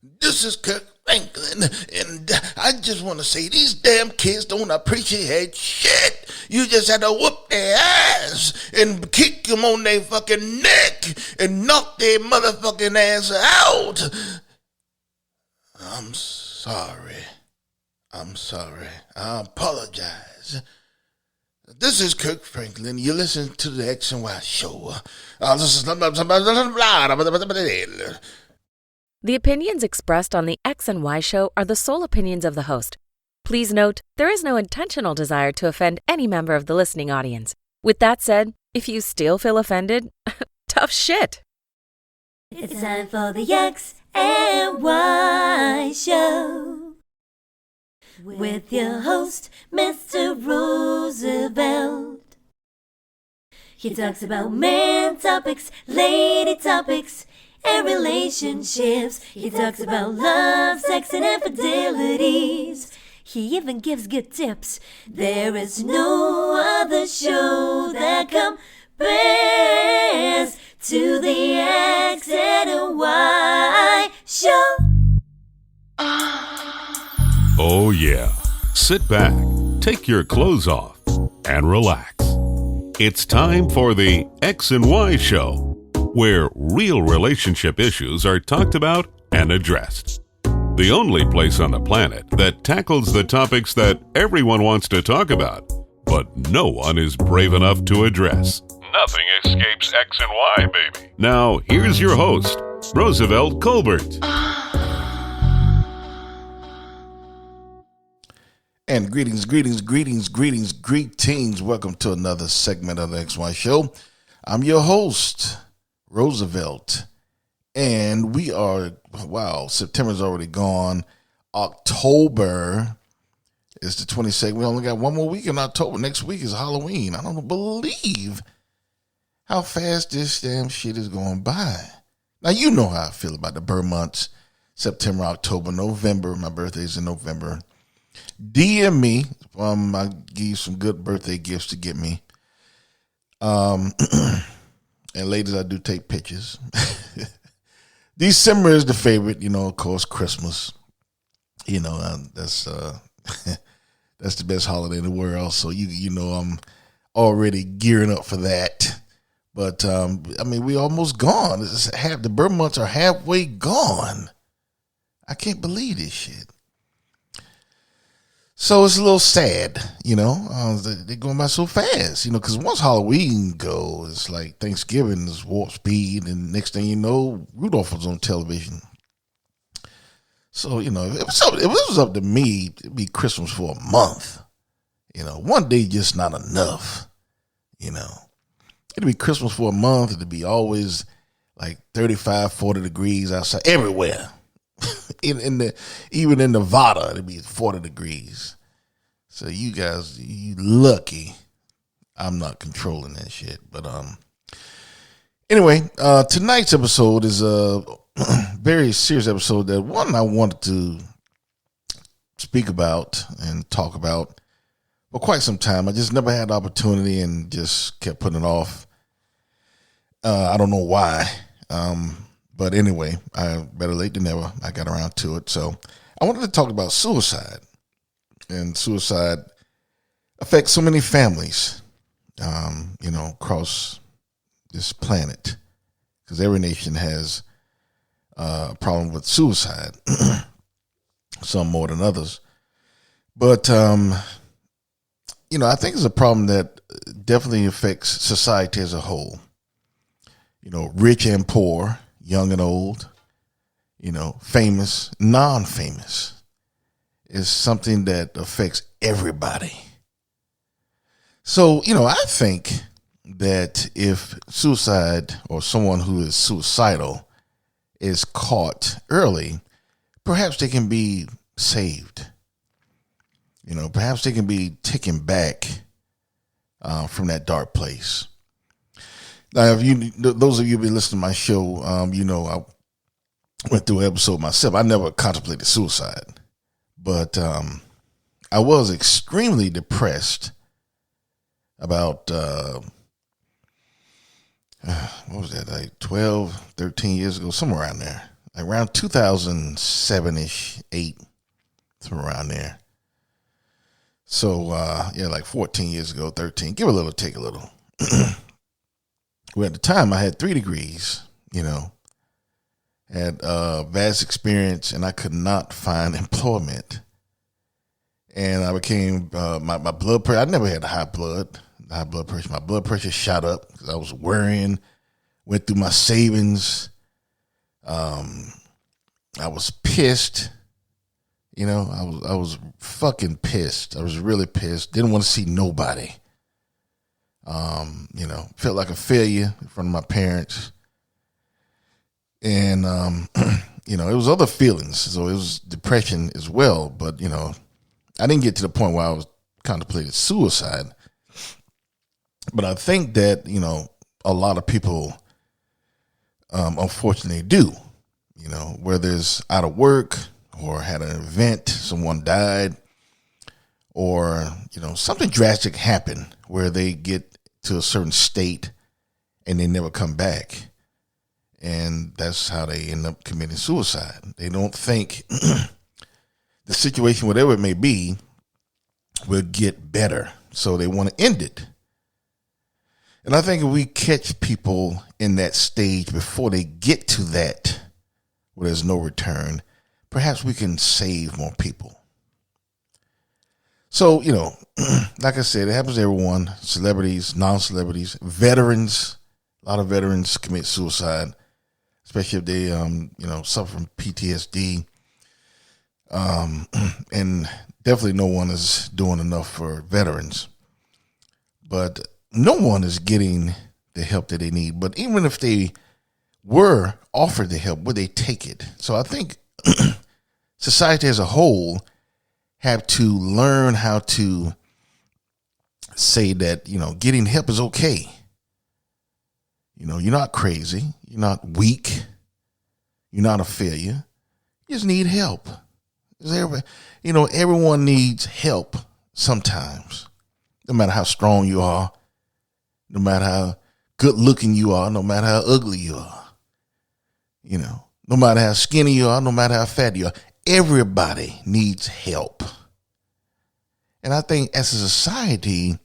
This is Kirk Franklin, and I just want to say these damn kids don't appreciate shit. You just had to whoop their ass and kick them on their fucking neck and knock their motherfucking ass out. I'm sorry. I apologize. This is Kirk Franklin. You listen to the X and Y show. The opinions expressed on the X and Y show are the sole opinions of the host. Please note, there is no intentional desire to offend any member of the listening audience. With that said, if you still feel offended, tough shit. It's time for the X and Y show. With your host, Mr. Roosevelt. He talks about man topics, lady topics, and relationships. He talks about love, sex, and infidelities. He even gives good tips. There is no other show that compares to the X and Y show. Oh yeah, sit back, take your clothes off, and relax. It's time for the X and Y show, where real relationship issues are talked about and addressed. The only place on the planet that tackles the topics that everyone wants to talk about, but no one is brave enough to address. Nothing escapes X and Y, baby. Now, here's your host, Roosevelt Colbert. And greetings. Welcome to another segment of the XY Show. I'm your host, Roosevelt. And we are, September's already gone. October is the 22nd. We only got one more week in October. Next week is Halloween. I don't believe how fast this damn shit is going by. Now, you know how I feel about the birth months. September, October, November. My birthday's in November. DM me. I give you some good birthday gifts to get me. And ladies, I do take pictures. December is the favorite, of course, Christmas. That's that's the best holiday in the world. So I'm already gearing up for that. But we almost gone. The birth months are halfway gone. I can't believe this shit. So it's a little sad, they're going by so fast, because once Halloween goes, it's like Thanksgiving is warp speed, and next thing you know, Rudolph was on television. So, if it was up to me, it'd be Christmas for a month. One day just not enough, It'd be Christmas for a month. It'd be always like 35, 40 degrees outside everywhere. Even in Nevada, it'd be 40 degrees. So you guys, you lucky. I'm not controlling that shit. But anyway, tonight's episode is a very serious episode that I wanted to speak about and talk about for quite some time. I just never had the opportunity and just kept putting it off. I don't know why. But anyway, better late than never. I got around to it. So I wanted to talk about suicide. And suicide affects so many families, across this planet. Because every nation has a problem with suicide. Some more than others. But, I think it's a problem that definitely affects society as a whole. Rich and poor, young and old, famous, non-famous, is something that affects everybody. So, I think that if suicide or someone who is suicidal is caught early, perhaps they can be saved. Perhaps they can be taken back from that dark place. Now, those of you who been listening to my show, I went through an episode myself. I never contemplated suicide, but I was extremely depressed about, what was that, like 12, 13 years ago, somewhere around there. around 2007-ish, 8, somewhere around there. So, like 14 years ago, 13. Give a little, take a little. Well, at the time, I had 3 degrees, had vast experience, and I could not find employment. And I became, my blood pressure, I never had high blood pressure. My blood pressure shot up because I was worrying, went through my savings. I was pissed. I was fucking pissed. I was really pissed. Didn't want to see nobody. Felt like a failure in front of my parents. And, it was other feelings. So it was depression as well. But, I didn't get to the point where I was contemplating suicide. But I think that, a lot of people, unfortunately do, whether it's out of work or had an event, someone died, or, something drastic happened where they get to a certain state and they never come back. And that's how they end up committing suicide. They don't think the situation, whatever it may be, will get better. So they want to end it. And I think if we catch people in that stage before they get to that where there's no return, perhaps we can save more people. So, like I said, it happens to everyone, celebrities, non-celebrities, veterans. A lot of veterans commit suicide, especially if they, suffer from PTSD. And definitely no one is doing enough for veterans. But no one is getting the help that they need. But even if they were offered the help, would they take it? So I think society as a whole have to learn how to say that, getting help is okay. You're not crazy. You're not weak. You're not a failure. You just need help. Everyone needs help sometimes. No matter how strong you are, no matter how good looking you are, no matter how ugly you are, no matter how skinny you are, no matter how fat you are, everybody needs help. And I think as a society,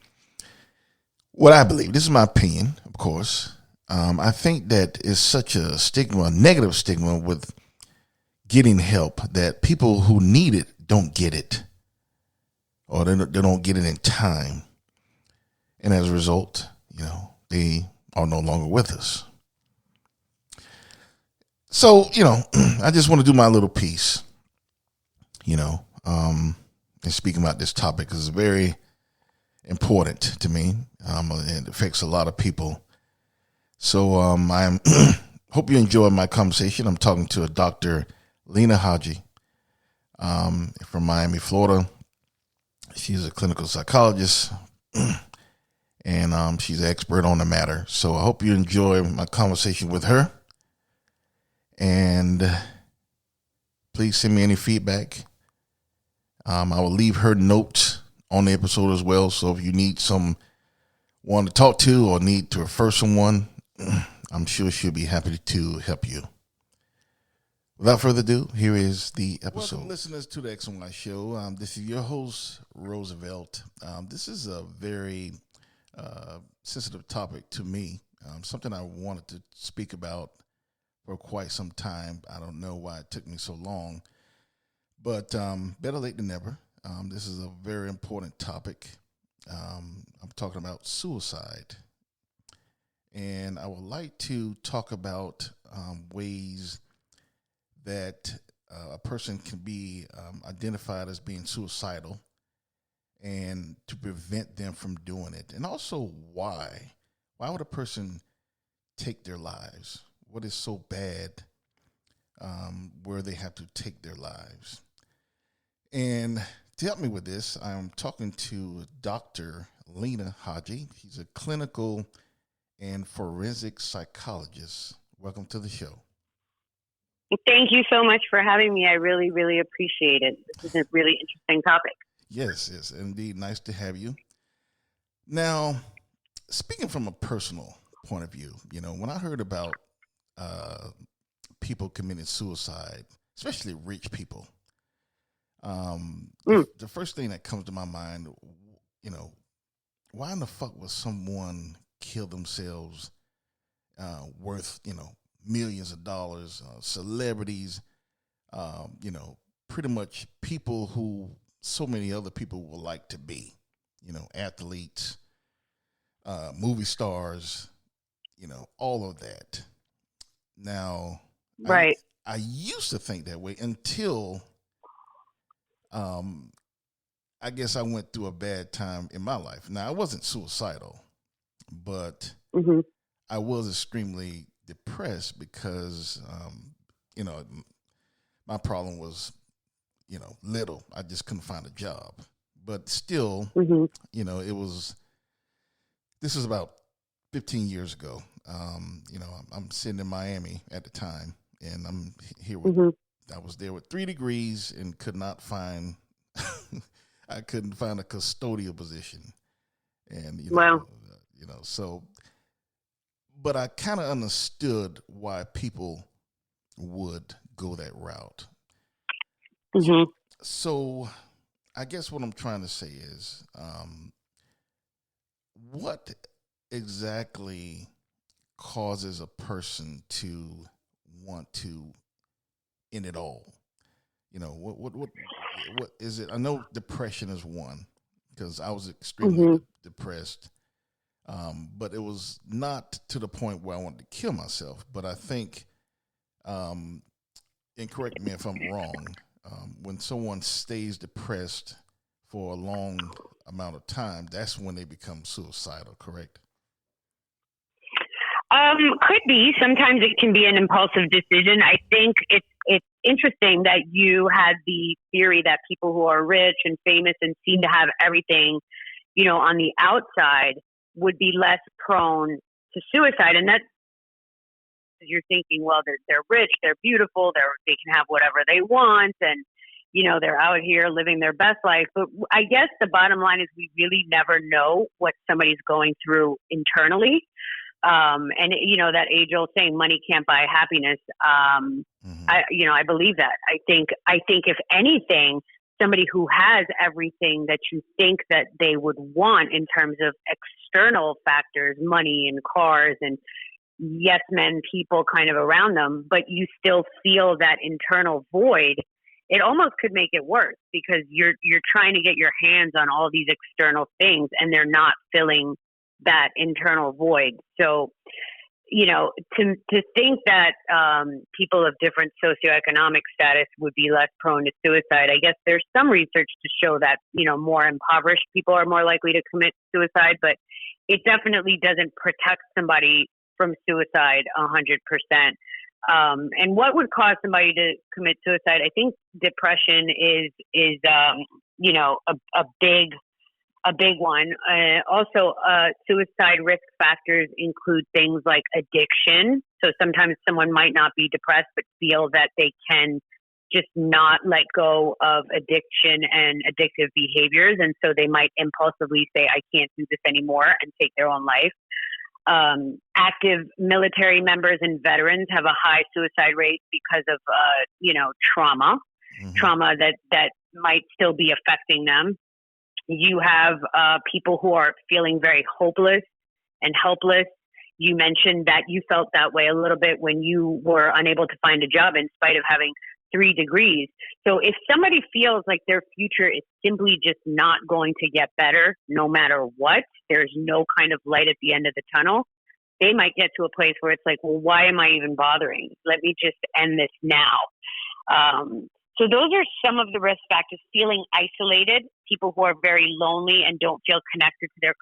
what I believe, this is my opinion, of course, I think that is such a stigma, a negative stigma with getting help that people who need it don't get it, or they don't get it in time. And as a result, they are no longer with us. So, I just want to do my little piece, and speaking about this topic because it's very important to me. It affects a lot of people. So I hope you enjoy my conversation. I'm talking to a Dr. Lena Haji from Miami, Florida. She's a clinical psychologist, and she's an expert on the matter. So I hope you enjoy my conversation with her. And please send me any feedback. I will leave her notes on the episode as well. So if you need someone to talk to or need to refer someone, I'm sure she'll be happy to help you. Without further ado, here is the episode. Welcome, listeners, to the X and Y Show. This is your host, Roosevelt. This is a very sensitive topic to me, something I wanted to speak about for quite some time. I don't know why it took me so long, but better late than never. This is a very important topic. I'm talking about suicide. And I would like to talk about ways that a person can be identified as being suicidal and to prevent them from doing it. And also why. Why would a person take their lives? What is so bad where they have to take their lives? And to help me with this, I'm talking to Dr. Lena Haji. She's a clinical and forensic psychologist. Welcome to the show. Thank you so much for having me. I really, really appreciate it. This is a really interesting topic. Yes, indeed. Nice to have you. Now, speaking from a personal point of view, when I heard about people committing suicide, especially rich people. The first thing that comes to my mind, why in the fuck would someone kill themselves worth, millions of dollars, celebrities, pretty much people who so many other people would like to be, athletes, movie stars, all of that. Now, Right. I used to think that way until, I guess I went through a bad time in my life. Now, I wasn't suicidal, but I was extremely depressed because, my problem was, little. I just couldn't find a job. But still, this was about 15 years ago. I'm sitting in Miami at the time, and I'm here with, I was there with 3 degrees and could not find, I couldn't find a custodial position. And, so, but I kind of understood why people would go that route. So I guess what I'm trying to say is, what exactly causes a person to want to end it all? What is it? I know depression is one, because I was extremely depressed, but it was not to the point where I wanted to kill myself. But I think, and correct me if I'm wrong, when someone stays depressed for a long amount of time, that's when they become suicidal, correct? Could be. Sometimes it can be an impulsive decision. I think it's interesting that you had the theory that people who are rich and famous and seem to have everything, on the outside would be less prone to suicide. And that's, you're thinking, well, they're rich, they're beautiful, they can have whatever they want, and they're out here living their best life. But I guess the bottom line is we really never know what somebody's going through internally. And that age-old saying, money can't buy happiness. I believe that. I think if anything, somebody who has everything that you think that they would want in terms of external factors, money and cars and yes men people kind of around them, but you still feel that internal void, it almost could make it worse, because you're trying to get your hands on all these external things and they're not filling that internal void. So, to think that people of different socioeconomic status would be less prone to suicide, I guess there's some research to show that, more impoverished people are more likely to commit suicide, but it definitely doesn't protect somebody from suicide 100%. And what would cause somebody to commit suicide? I think depression is a big one. Also, suicide risk factors include things like addiction. So sometimes someone might not be depressed, but feel that they can just not let go of addiction and addictive behaviors. And so they might impulsively say, I can't do this anymore, and take their own life. Active military members and veterans have a high suicide rate because of, trauma that might still be affecting them. You have people who are feeling very hopeless and helpless. You mentioned that you felt that way a little bit when you were unable to find a job in spite of having 3 degrees. So if somebody feels like their future is simply just not going to get better no matter what, there's no kind of light at the end of the tunnel, they might get to a place where it's like, well, why am I even bothering? Let me just end this now. So those are some of the risk factors. Feeling isolated, people who are very lonely and don't feel connected to their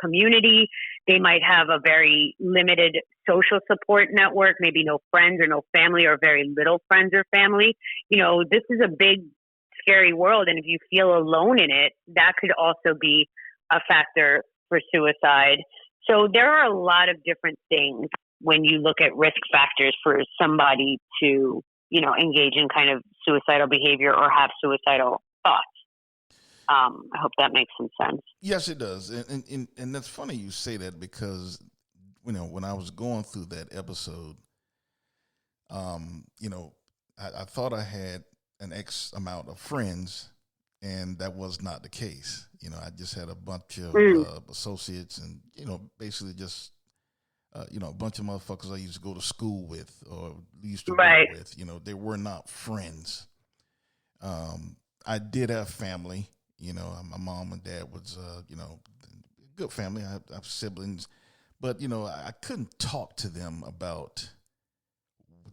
community. They might have a very limited social support network, maybe no friends or no family, or very little friends or family. This is a big, scary world. And if you feel alone in it, that could also be a factor for suicide. So there are a lot of different things when you look at risk factors for somebody to engage in kind of suicidal behavior or have suicidal thoughts. I hope that makes some sense. Yes, it does. And that's funny you say that, because, when I was going through that episode, You know, I thought I had an X amount of friends, and that was not the case. You know, I just had a bunch of associates, and basically just a bunch of motherfuckers I used to go to school with or used to Right. work with. You know, they were not friends. I did have family. You know, my mom and dad was, good family. I have siblings, but I couldn't talk to them about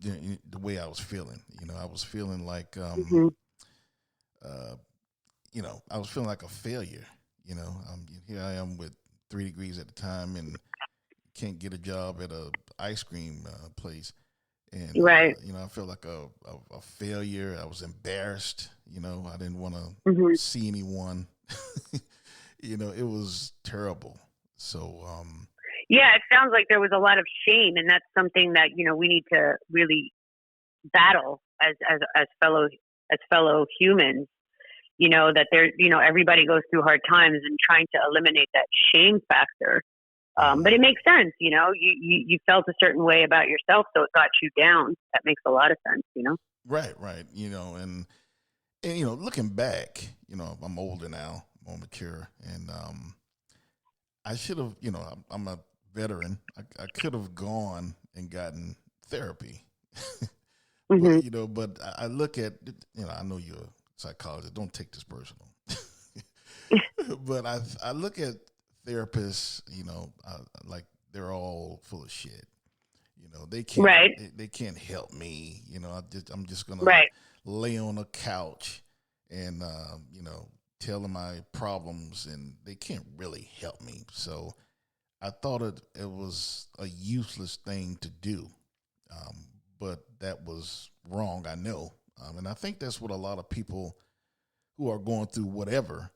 the way I was feeling. You know, I was feeling like, I was feeling like a failure. You know, here I am with 3 degrees at the time and can't get a job at a ice cream place. And, Right. I felt like a failure. I was embarrassed. You know, I didn't want to see anyone. It was terrible. So, yeah, it sounds like there was a lot of shame, and that's something that we need to really battle as fellow humans. That there, everybody goes through hard times, and trying to eliminate that shame factor. But it makes sense, you felt a certain way about yourself, so it got you down. That makes a lot of sense, Right. And looking back, I'm older now, more mature, and I should have, I'm a veteran. I could have gone and gotten therapy. But I look at, I know you're a psychologist. Don't take this personal. But I look at therapists, like they're all full of shit. They can't they can't help me. I'm just gonna lay on a couch and tell them my problems, and they can't really help me. So I thought it was a useless thing to do, but that was wrong. I know, and I think that's what a lot of people who are going through whatever,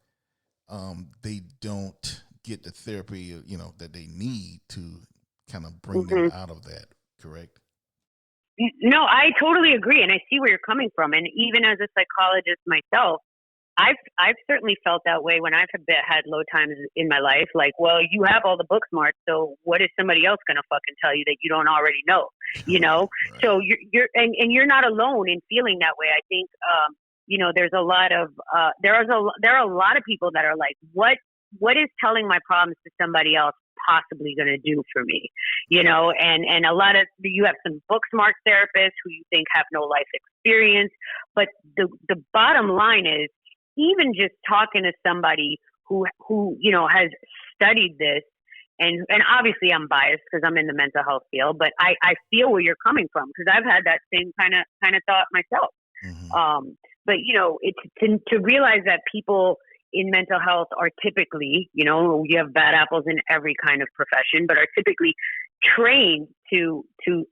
they don't get the therapy, that they need to kind of bring them out of that. Correct? No, I totally agree, and I see where you're coming from. And even as a psychologist myself, I've certainly felt that way when I've had low times in my life. Like, well, you have all the book smarts, so what is somebody else going to fucking tell you that you don't already know? Right. So you're not alone in feeling that way. I think there's a lot of there are a lot of people that are like, what is telling my problems to somebody else possibly going to do for me? And a lot of, you have some book smart therapists who you think have no life experience, but the bottom line is, even just talking to somebody who has studied this, and obviously I'm biased because I'm in the mental health field, but I feel where you're coming from, because I've had that same kind of thought myself. But it's to realize that people in mental health are typically, you have bad apples in every kind of profession, but are typically trained to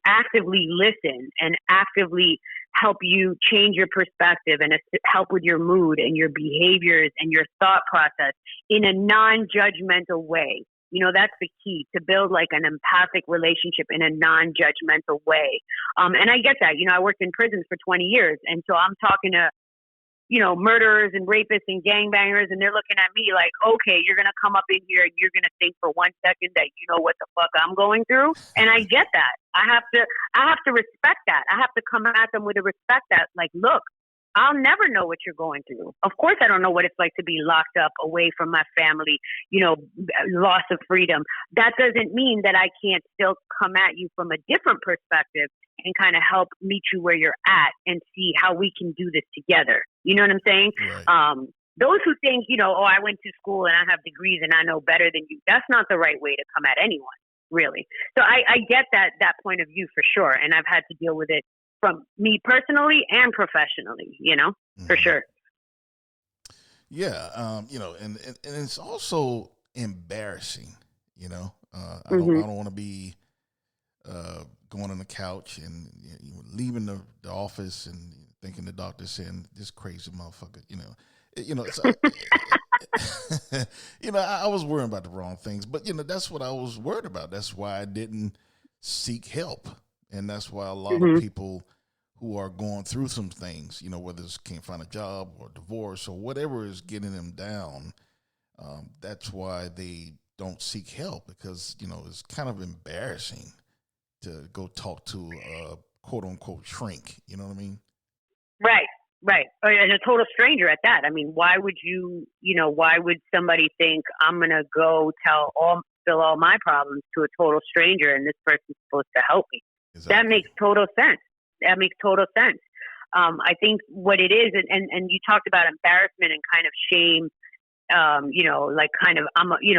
actively listen and actively help you change your perspective and help with your mood and your behaviors and your thought process in a non-judgmental way. That's the key, to build like an empathic relationship in a non-judgmental way. And I get that. I worked in prisons for 20 years. And so I'm talking to, murderers and rapists and gangbangers, and they're looking at me like, okay, you're going to come up in here and you're going to think for 1 second that you know what the fuck I'm going through. And I get that. I have to respect that. I have to come at them with a respect that, like, look, I'll never know what you're going through. Of course, I don't know what it's like to be locked up away from my family, loss of freedom. That doesn't mean that I can't still come at you from a different perspective and kind of help meet you where you're at and see how we can do this together. You know what I'm saying? Right. Those who think, I went to school and I have degrees and I know better than you, that's not the right way to come at anyone, really. So I get that point of view for sure. And I've had to deal with it from me personally and professionally, for sure. Yeah. And it's also embarrassing, I don't want to be going on the couch and leaving the office and thinking the doctor's saying this crazy motherfucker, I was worrying about the wrong things, but that's what I was worried about. That's why I didn't seek help. And that's why a lot of people who are going through some things, whether it's can't find a job or divorce or whatever is getting them down, that's why they don't seek help, because, it's kind of embarrassing to go talk to a quote unquote shrink. You know what I mean? Right, right. And a total stranger at that. I mean, why would why would somebody think I'm going to go spill all my problems to a total stranger and this person's supposed to help me? Exactly. That makes total sense. That makes total sense. I think what it is, and you talked about embarrassment and kind of shame, like kind of,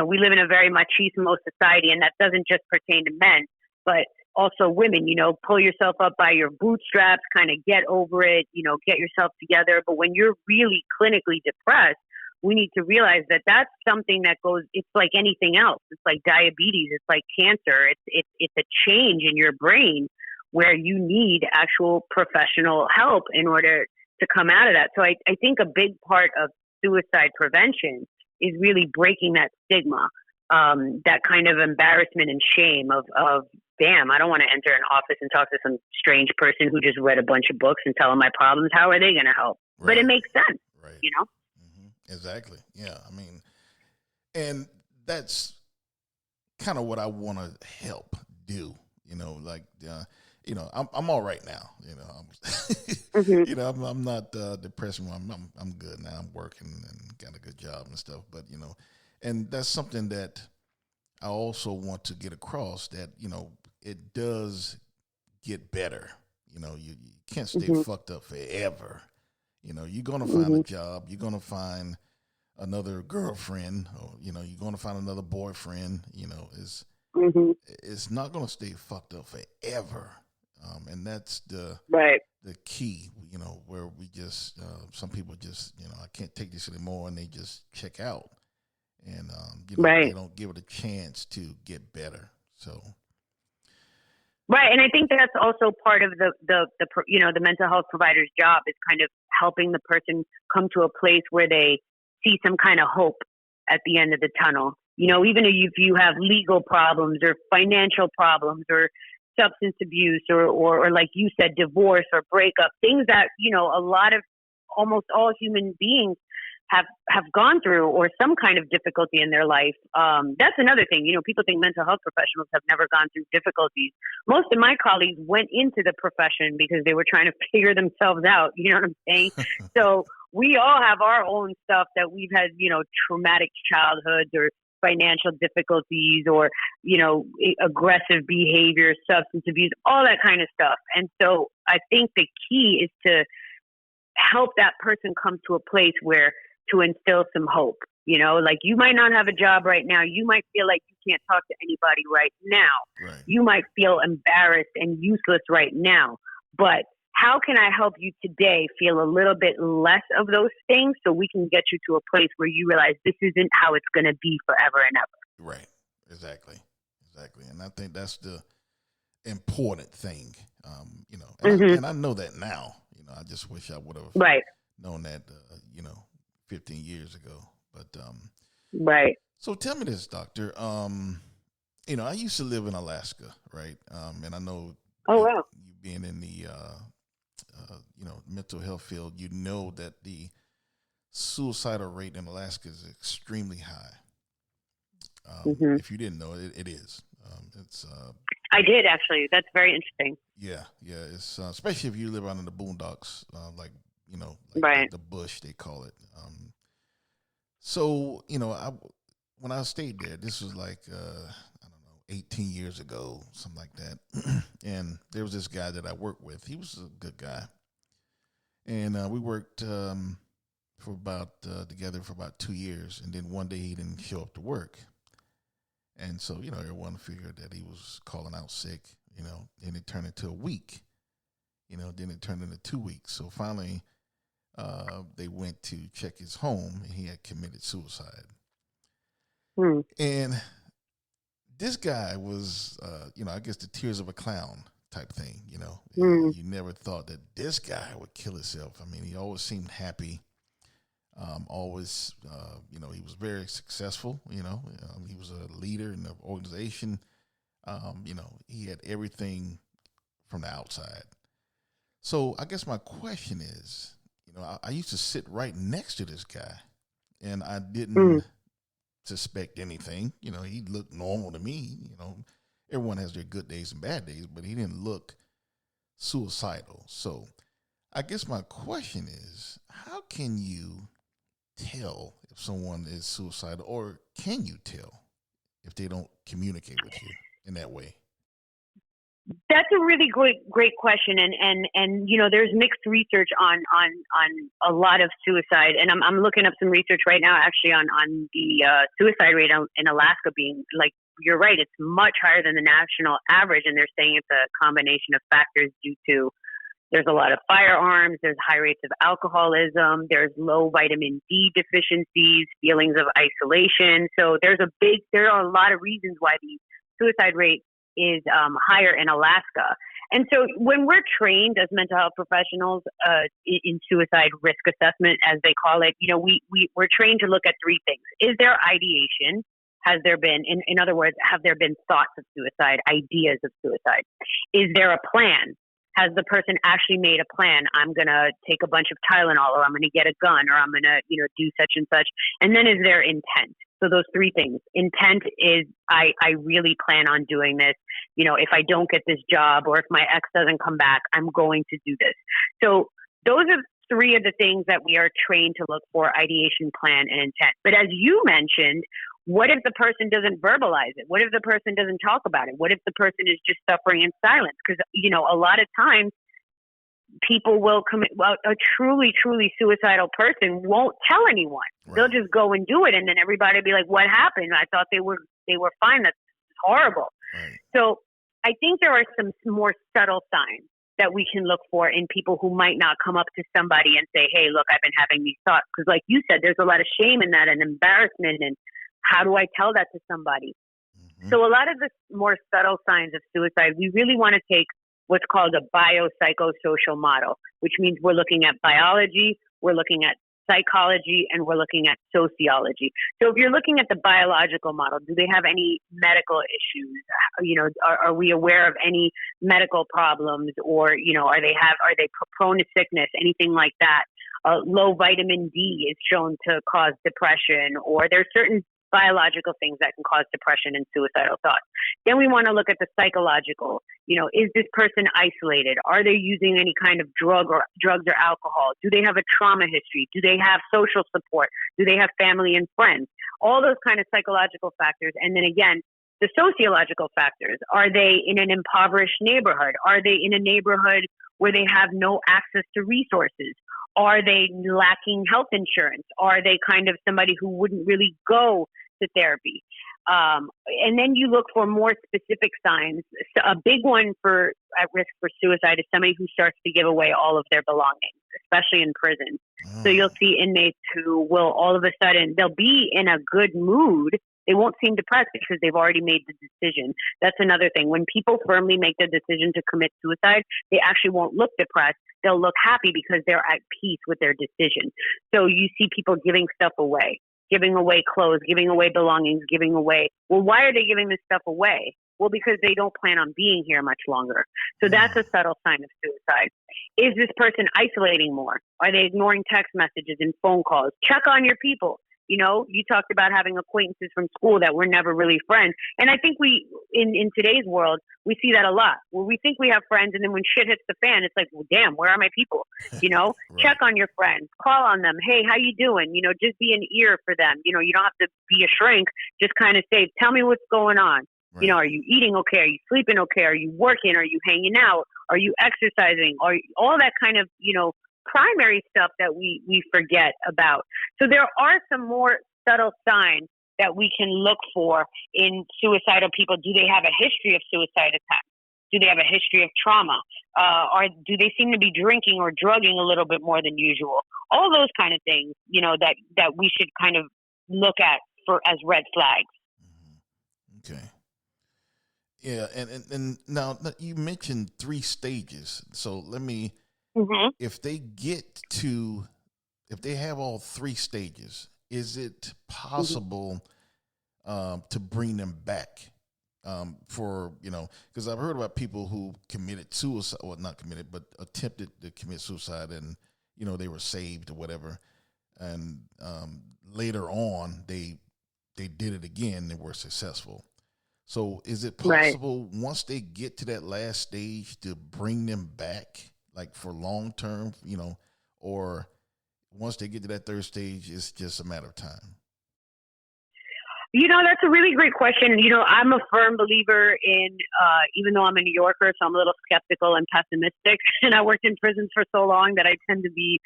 we live in a very machismo society, and that doesn't just pertain to men, but also women, pull yourself up by your bootstraps, kind of get over it, get yourself together. But when you're really clinically depressed, we need to realize that that's something that goes, it's like anything else. It's like diabetes. It's like cancer. It's a change in your brain where you need actual professional help in order to come out of that. So I think a big part of suicide prevention is really breaking that stigma, that kind of embarrassment and shame of damn, I don't want to enter an office and talk to some strange person who just read a bunch of books and tell them my problems. How are they going to help? Right. But it makes sense, right? Mm-hmm. Exactly. Yeah. I mean, and that's kind of what I want to help do. I'm all right now. Mm-hmm. I'm not depressed. I'm good now. I'm working and got a good job and stuff. But and that's something that I also want to get across, that it does get better. You can't stay mm-hmm. fucked up forever. You're gonna find mm-hmm. a job. You're gonna find another girlfriend, or you're gonna find another boyfriend. Mm-hmm. It's not gonna stay fucked up forever. And that's the key, where we just, some people just, I can't take this anymore, and they just check out, and, they don't give it a chance to get better. So. Right. And I think that's also part of the mental health provider's job, is kind of helping the person come to a place where they see some kind of hope at the end of the tunnel. Even if you have legal problems or financial problems or substance abuse or like you said, divorce or breakup, things that, almost all human beings have gone through, or some kind of difficulty in their life. That's another thing. People think mental health professionals have never gone through difficulties. Most of my colleagues went into the profession because they were trying to figure themselves out. You know what I'm saying? So we all have our own stuff that we've had, traumatic childhoods or financial difficulties or, aggressive behavior, substance abuse, all that kind of stuff. And so I think the key is to help that person come to a place where to instill some hope. Like you might not have a job right now. You might feel like you can't talk to anybody right now. Right. You might feel embarrassed and useless right now. But how can I help you today feel a little bit less of those things so we can get you to a place where you realize this isn't how it's going to be forever and ever? Right. Exactly. And I think that's the important thing, and I know that now. I just wish I would have known that, 15 years ago. But right. So tell me this, doctor. I used to live in Alaska, right? And I know. Oh wow. You being in the mental health field, that the suicidal rate in Alaska is extremely high. Mm-hmm. If you didn't know, it is. It's. I did actually. That's very interesting. Yeah. It's especially if you live out in the boondocks, like right. the bush they call it. So when I stayed there, this was like 18 years ago, something like that. And there was this guy that I worked with. He was a good guy, and we worked together for about 2 years. And then one day he didn't show up to work. And so, everyone figured that he was calling out sick, and it turned into a week, then it turned into 2 weeks. So finally, they went to check his home, and he had committed suicide. And this guy was, I guess the tears of a clown type thing, You never thought that this guy would kill himself. I mean, he always seemed happy. Always, he was very successful, he was a leader in the organization. He had everything from the outside. So I guess my question is, I used to sit right next to this guy, and I didn't suspect anything. He looked normal to me. Everyone has their good days and bad days, but he didn't look suicidal. So I guess my question is, how can you tell if someone is suicidal, or can you tell if they don't communicate with you in that way? That's a really great question, and there's mixed research on a lot of suicide, and I'm looking up some research right now actually on the suicide rate in Alaska being like, you're right, it's much higher than the national average, and they're saying it's a combination of factors due to there's a lot of firearms, there's high rates of alcoholism, there's low vitamin D deficiencies, feelings of isolation. So there are a lot of reasons why the suicide rate is higher in Alaska. And so when we're trained as mental health professionals in suicide risk assessment, as they call it, we're trained to look at three things. Is there ideation? Has there been, in other words, have there been thoughts of suicide, ideas of suicide? Is there a plan? Has the person actually made a plan? I'm going to take a bunch of Tylenol, or I'm going to get a gun, or I'm going to, do such and such. And then is there intent? So those three things. Intent is, I really plan on doing this. If I don't get this job, or if my ex doesn't come back, I'm going to do this. So those are three of the things that we are trained to look for: ideation, plan, and intent. But as you mentioned, what if the person doesn't verbalize it? What if the person doesn't talk about it? What if the person is just suffering in silence? Because, a lot of times people will commit, a truly, truly suicidal person won't tell anyone. Right. They'll just go and do it. And then everybody will be like, what happened? I thought they were fine. That's horrible. Right. So I think there are some more subtle signs that we can look for in people who might not come up to somebody and say, hey, look, I've been having these thoughts. Because like you said, there's a lot of shame in that, and embarrassment, and how do I tell that to somebody? Mm-hmm. So a lot of the more subtle signs of suicide, we really want to take what's called a biopsychosocial model, which means we're looking at biology, we're looking at psychology, and we're looking at sociology. So if you're looking at the biological model, do they have any medical issues? Are we aware of any medical problems, or, are they prone to sickness, anything like that? Low vitamin D is shown to cause depression, or there's certain biological things that can cause depression and suicidal thoughts. Then we want to look at the psychological. Is this person isolated? Are they using any kind of drugs or alcohol? Do they have a trauma history? Do they have social support? Do they have family and friends? All those kind of psychological factors. And then again, the sociological factors. Are they in an impoverished neighborhood? Are they in a neighborhood where they have no access to resources? Are they lacking health insurance? Are they kind of somebody who wouldn't really go to therapy? And then you look for more specific signs. So a big one at risk for suicide is somebody who starts to give away all of their belongings, especially in prison. So you'll see inmates who will all of a sudden, they'll be in a good mood. They won't seem depressed because they've already made the decision. That's another thing. When people firmly make the decision to commit suicide, they actually won't look depressed. They'll look happy because they're at peace with their decision. So you see people giving stuff away, giving away clothes, giving away belongings, giving away. Well, why are they giving this stuff away? Well, because they don't plan on being here much longer. So that's a subtle sign of suicide. Is this person isolating more? Are they ignoring text messages and phone calls? Check on your people. You talked about having acquaintances from school that were never really friends. And I think in today's world, we see that a lot, where we think we have friends, and then when shit hits the fan, it's like, well, damn, where are my people? Right. Check on your friends, call on them. Hey, how you doing? Just be an ear for them. You don't have to be a shrink. Just kind of say, tell me what's going on. Right. Are you eating okay? Are you sleeping okay? Are you working? Are you hanging out? Are you exercising? Are all that kind of, primary stuff that we forget about. So there are some more subtle signs that we can look for in suicidal people. Do they have a history of suicide attacks? Do they have a history of trauma? Do they seem to be drinking or drugging a little bit more than usual? All those kind of things, that we should kind of look at as red flags. Okay. Yeah, and now you mentioned 3 stages. So let me. Mm-hmm. If they have all 3 stages, is it possible to bring them back because I've heard about people who committed suicide, well, not committed, but attempted to commit suicide, and they were saved or whatever, and later on they did it again and were successful. So is it Right. possible once they get to that last stage to bring them back, like for long term, or once they get to that third stage, it's just a matter of time? That's a really great question. I'm a firm believer in, even though I'm a New Yorker, so I'm a little skeptical and pessimistic, and I worked in prisons for so long that I tend to be,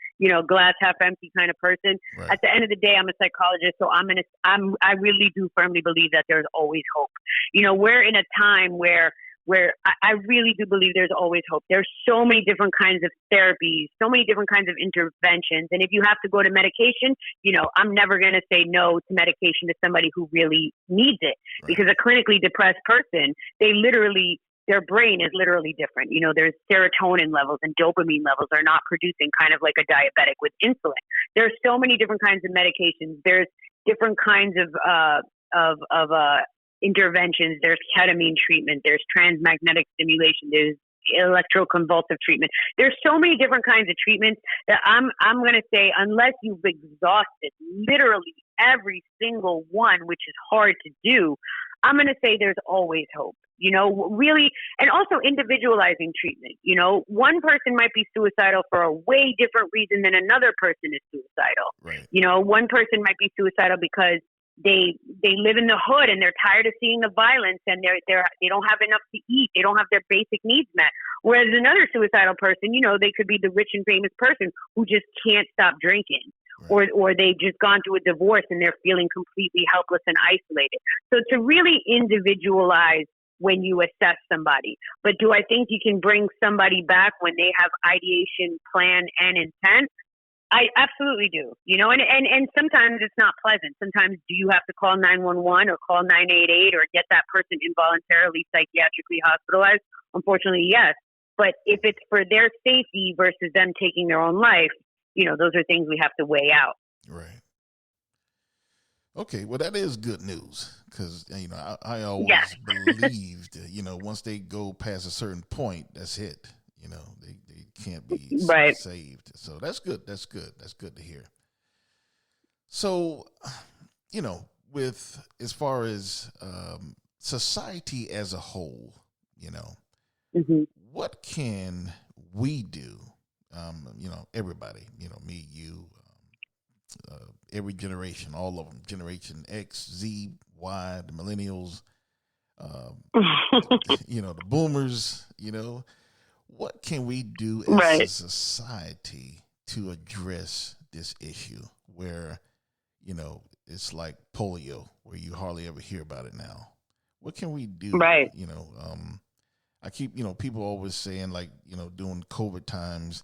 glass half empty kind of person. Right. At the end of the day, I'm a psychologist, so I really do firmly believe that there's always hope. We're in a time where I really do believe there's always hope. There's so many different kinds of therapies, so many different kinds of interventions. And if you have to go to medication, I'm never going to say no to medication to somebody who really needs it. Right. Because a clinically depressed person, their brain is literally different. There's serotonin levels and dopamine levels are not producing, kind of like a diabetic with insulin. There's so many different kinds of medications. There's different kinds of interventions. There's ketamine treatment. There's transmagnetic stimulation. There's electroconvulsive treatment. There's so many different kinds of treatments that I'm going to say, unless you've exhausted literally every single one, which is hard to do, I'm going to say there's always hope. Really, and also individualizing treatment. One person might be suicidal for a way different reason than another person is suicidal. Right. One person might be suicidal because they live in the hood and they're tired of seeing the violence and they don't have enough to eat. They don't have their basic needs met. Whereas another suicidal person, they could be the rich and famous person who just can't stop drinking. Right. Or they've just gone through a divorce and they're feeling completely helpless and isolated. So to really individualize when you assess somebody. But do I think you can bring somebody back when they have ideation, plan, and intent? I absolutely do, and sometimes it's not pleasant. Sometimes do you have to call 911 or call 988 or get that person involuntarily psychiatrically hospitalized? Unfortunately, yes. But if it's for their safety versus them taking their own life, those are things we have to weigh out. Right. Okay, well, that is good news because, I always believed, once they go past a certain point, that's it. They can't be right. saved. So that's good. That's good. That's good to hear. So, with as far as society as a whole, mm-hmm. what can we do? Everybody, me, you, every generation, all of them, Generation X, Z, Y, the millennials, the boomers, what can we do as a society to address this issue where, it's like polio, where you hardly ever hear about it now? What can we do? Right. I keep, people always saying, like, during COVID times,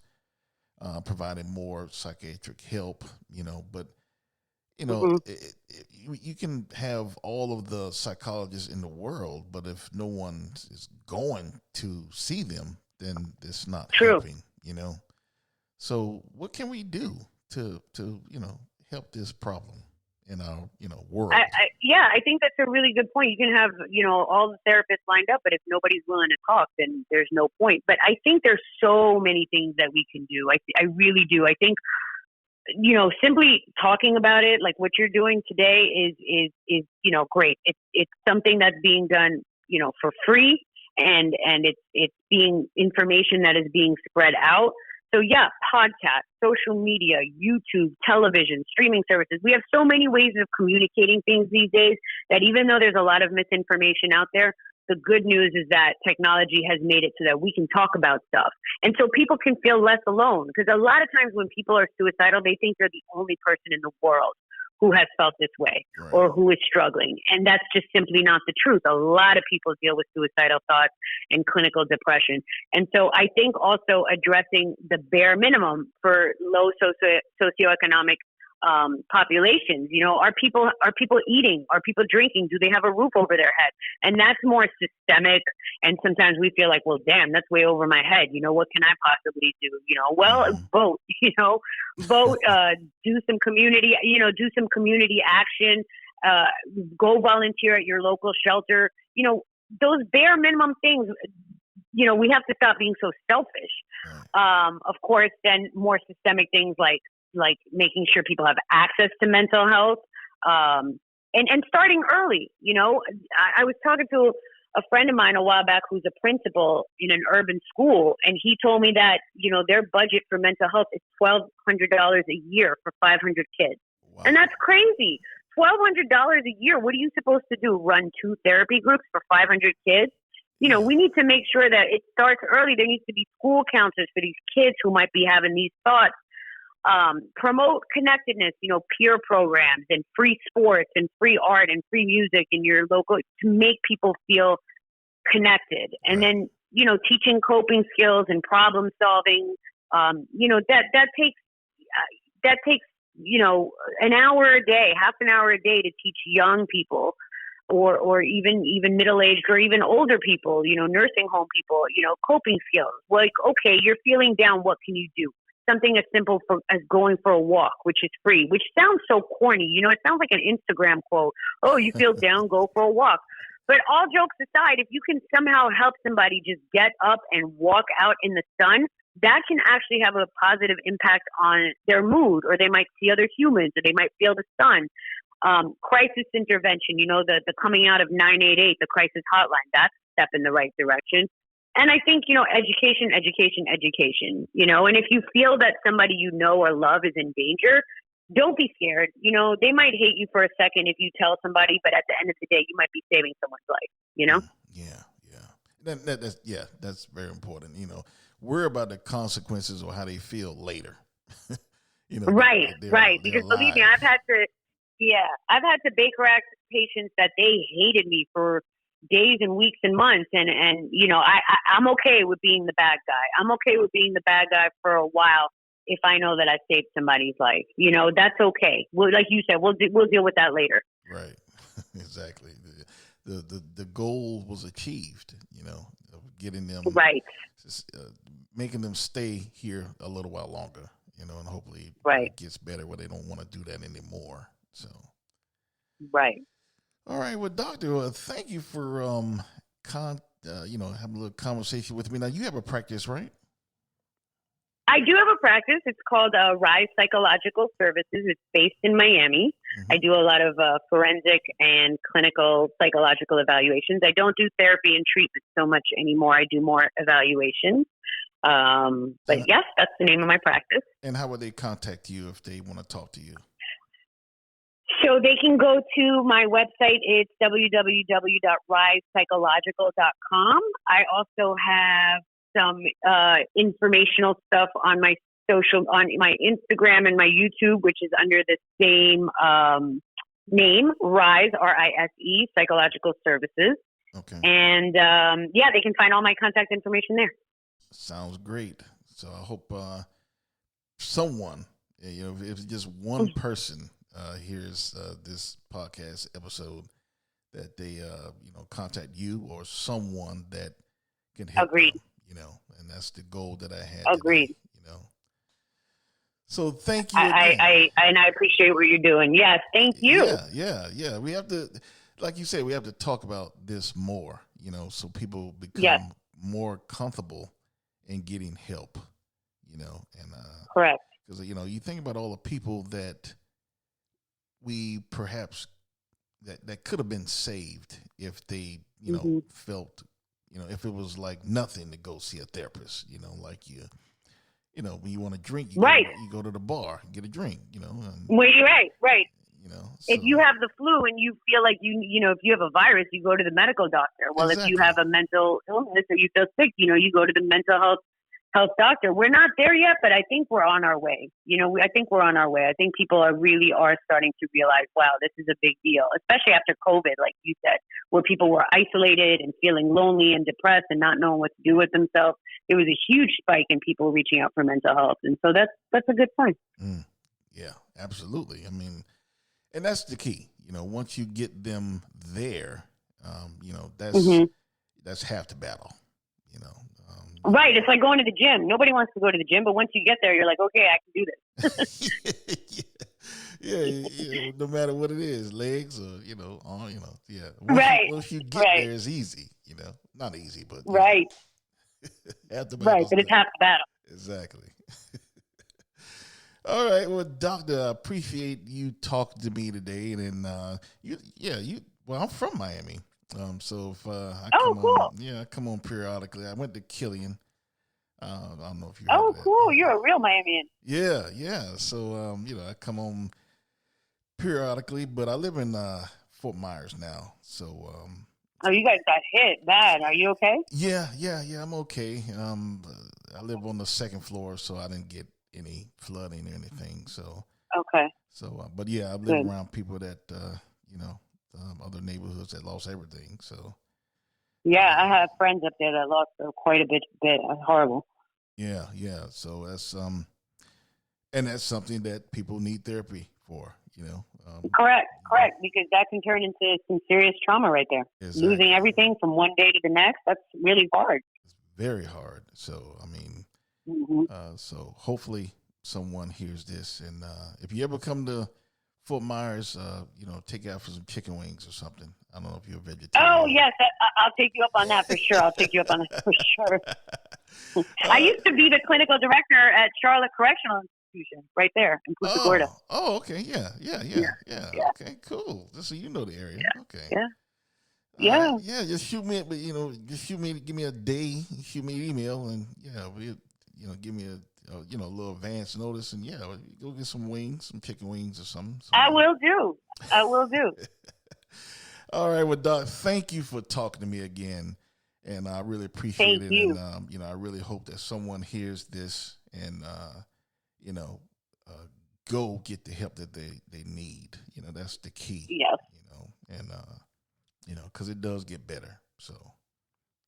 providing more psychiatric help, but, mm-hmm. you can have all of the psychologists in the world, but if no one is going to see them, then it's not helping, So what can we do to help this problem in our, world? I think that's a really good point. You can have, all the therapists lined up, but if nobody's willing to talk, then there's no point. But I think there's so many things that we can do. I really do. I think, simply talking about it, like what you're doing today is great. It's something that's being done, for free. And it's being information that is being spread out. So yeah, podcasts, social media, YouTube, television, streaming services. We have so many ways of communicating things these days that even though there's a lot of misinformation out there, the good news is that technology has made it so that we can talk about stuff. And so people can feel less alone, because a lot of times when people are suicidal, they think they're the only person in the world who has felt this way, right, or who is struggling. And that's just simply not the truth. A lot of people deal with suicidal thoughts and clinical depression. And so I think also addressing the bare minimum for low socioeconomic populations. Are people eating? Are people drinking? Do they have a roof over their head? And that's more systemic. And sometimes we feel like, well, damn, that's way over my head. What can I possibly do? Vote. Vote. Do some community. Do some community action. Go volunteer at your local shelter. Those bare minimum things. We have to stop being so selfish. Of course, then more systemic things like making sure people have access to mental health, and starting early. I was talking to a friend of mine a while back who's a principal in an urban school, and he told me that their budget for mental health is $1,200 a year for 500 kids, Wow. and that's crazy. $1,200 a year. What are you supposed to do? Run 2 therapy groups for 500 kids? We need to make sure that it starts early. There needs to be school counselors for these kids who might be having these thoughts. Promote connectedness, peer programs and free sports and free art and free music in your local to make people feel connected. And then, teaching coping skills and problem solving, that takes, an hour a day, half an hour a day to teach young people or even middle-aged or even older people, nursing home people, coping skills. Like, okay, you're feeling down. What can you do? Something as simple as going for a walk, which is free, which sounds so corny. It sounds like an Instagram quote. Oh, you feel down, go for a walk. But all jokes aside, if you can somehow help somebody just get up and walk out in the sun, that can actually have a positive impact on their mood, or they might see other humans, or they might feel the sun. Crisis intervention, the coming out of 988, the crisis hotline, that's a step in the right direction. And I think, education. And if you feel that somebody or love is in danger, don't be scared. They might hate you for a second if you tell somebody, but at the end of the day, you might be saving someone's life, Yeah. That's very important. Worry about the consequences or how they feel later. Right. Because believe me, I've had to Baker Act patients that they hated me for days and weeks and months. And I'm okay with being the bad guy. I'm okay with being the bad guy for a while if I know that I saved somebody's life. That's okay. Like you said, we'll deal with that later. Right. Exactly. The goal was achieved, of getting them right. Making them stay here a little while longer, and hopefully it gets better where they don't want to do that anymore. So. Right. All right. Well, Doctor, thank you for having a little conversation with me. Now, you have a practice, right? I do have a practice. It's called Rise Psychological Services. It's based in Miami. Mm-hmm. I do a lot of forensic and clinical psychological evaluations. I don't do therapy and treatment so much anymore. I do more evaluations. But yes, that's the name of my practice. And how would they contact you if they want to talk to you? So they can go to my website. It's www.risepsychological.com. I also have some informational stuff on my Instagram and my YouTube, which is under the same name, Rise, RISE, Psychological Services. Okay. And they can find all my contact information there. Sounds great. So I hope someone, if it's just one person hears this podcast episode, that they contact you or someone that can help. Agreed. them, and that's the goal that I had. Agreed. Today, So thank you. I appreciate what you're doing. Yes, thank you. Yeah. We have to, like you said, we have to talk about this more, so people become more comfortable in getting help, and correct. Because you think about all the people that we perhaps that could have been saved if they felt, if it was like nothing to go see a therapist, like when you want to drink, you go to the bar and get a drink, and, well, you're right. So, if you have the flu and you feel like if you have a virus, you go to the medical doctor. Well, exactly. If you have a mental illness or you feel sick, you go to the mental health doctor. We're not there yet, but I think we're on our way. I think we're on our way. I think people really are starting to realize, wow, this is a big deal, especially after COVID, like you said, where people were isolated and feeling lonely and depressed and not knowing what to do with themselves. There was a huge spike in people reaching out for mental health. And so that's a good sign. Yeah, absolutely. I mean, and that's the key. Once you get them there, that's half the battle. Right. It's like going to the gym. Nobody wants to go to the gym, but once you get there, you're like, okay, I can do this. yeah. No matter what it is, legs or arm, yeah. Once you get there, it's easy. Not easy, but right. half the right, but it's half the battle. Exactly. All right, well, Doctor, I appreciate you talking to me today, and well, I'm from Miami, so if I Oh, come cool. on, I come on periodically. I went to Killian. I don't know if you. Oh, heard that. cool. You're a real Miamian. Yeah. So I come on periodically, but I live in Fort Myers now. So Oh, you guys got hit bad. Are you okay? yeah, I'm okay. I live on the second floor, so I didn't get any flooding or anything. So Okay. but yeah, I've lived around people that other neighborhoods that lost everything. So Yeah, I have friends up there that lost quite a bit. Horrible. yeah. So that's and that's something that people need therapy for. Correct. Because that can turn into some serious trauma right there. Exactly. Losing everything from one day to the next, that's really hard. It's very hard. So, I mean, so hopefully someone hears this. And if you ever come to Fort Myers, take out for some chicken wings or something. I don't know if you're a vegetarian. Oh, yes. I'll take you up on that for sure. I used to be the clinical director at Charlotte Correctional Institution right there in Punta Gorda. Oh, okay. Yeah. Okay, cool. So you know the area. Yeah. Okay. Yeah. Just shoot me, give me a day, shoot me an email, and give me a little advance notice, and go get some wings, some chicken wings or something. I will do. All right, well, Doc, thank you for talking to me again, and I really appreciate it. Thank you. And I really hope that someone hears this and go get the help that they need. That's the key. Yes. And because it does get better. So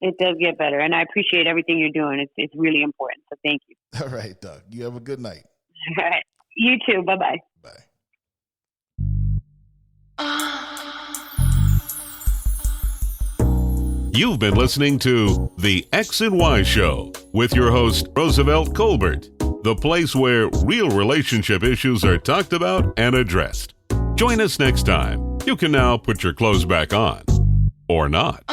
it does get better, and I appreciate everything you're doing. It's really important. So thank you. All right, Doc. You have a good night. All right. You too. Bye-bye. Bye. You've been listening to The X and Y Show with your host, Roosevelt Colbert, the place where real relationship issues are talked about and addressed. Join us next time. You can now put your clothes back on. Or not.